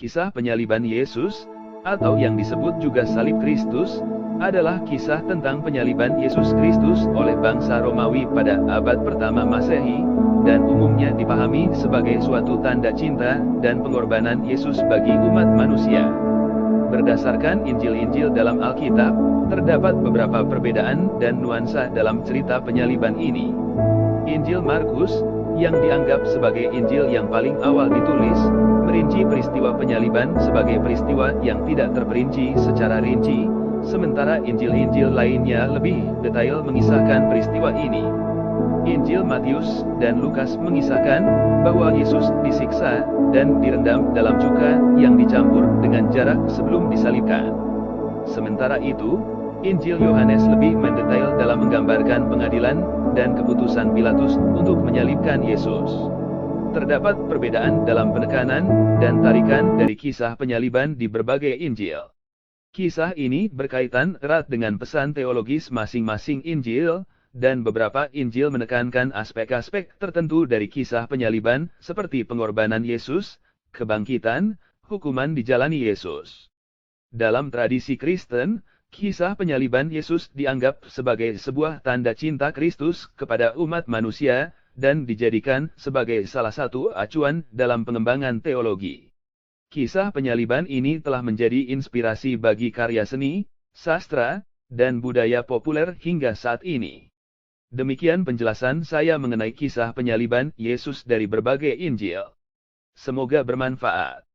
Kisah penyaliban Yesus, atau yang disebut juga salib Kristus, adalah kisah tentang penyaliban Yesus Kristus oleh bangsa Romawi pada abad pertama Masehi, dan umumnya dipahami sebagai suatu tanda cinta dan pengorbanan Yesus bagi umat manusia. Berdasarkan Injil-Injil dalam Alkitab, terdapat beberapa perbedaan dan nuansa dalam cerita penyaliban ini. Injil Markus, yang dianggap sebagai Injil yang paling awal ditulis, merinci peristiwa penyaliban sebagai peristiwa yang tidak terperinci secara rinci, sementara Injil-Injil lainnya lebih detail mengisahkan peristiwa ini. Injil Matius dan Lukas mengisahkan bahwa Yesus disiksa dan direndam dalam cuka yang dicampur dengan jarak sebelum disalibkan. Sementara itu, Injil Yohanes lebih mendetail dalam menggambarkan pengadilan dan keputusan Pilatus untuk menyalibkan Yesus. Terdapat perbedaan dalam penekanan dan tarikan dari kisah penyaliban di berbagai Injil. Kisah ini berkaitan erat dengan pesan teologis masing-masing Injil, dan beberapa Injil menekankan aspek-aspek tertentu dari kisah penyaliban, seperti pengorbanan Yesus, kebangkitan, hukuman dijalani Yesus. Dalam tradisi Kristen, kisah penyaliban Yesus dianggap sebagai sebuah tanda cinta Kristus kepada umat manusia, dan dijadikan sebagai salah satu acuan dalam pengembangan teologi. Kisah penyaliban ini telah menjadi inspirasi bagi karya seni, sastra, dan budaya populer hingga saat ini. Demikian penjelasan saya mengenai kisah penyaliban Yesus dari berbagai Injil. Semoga bermanfaat.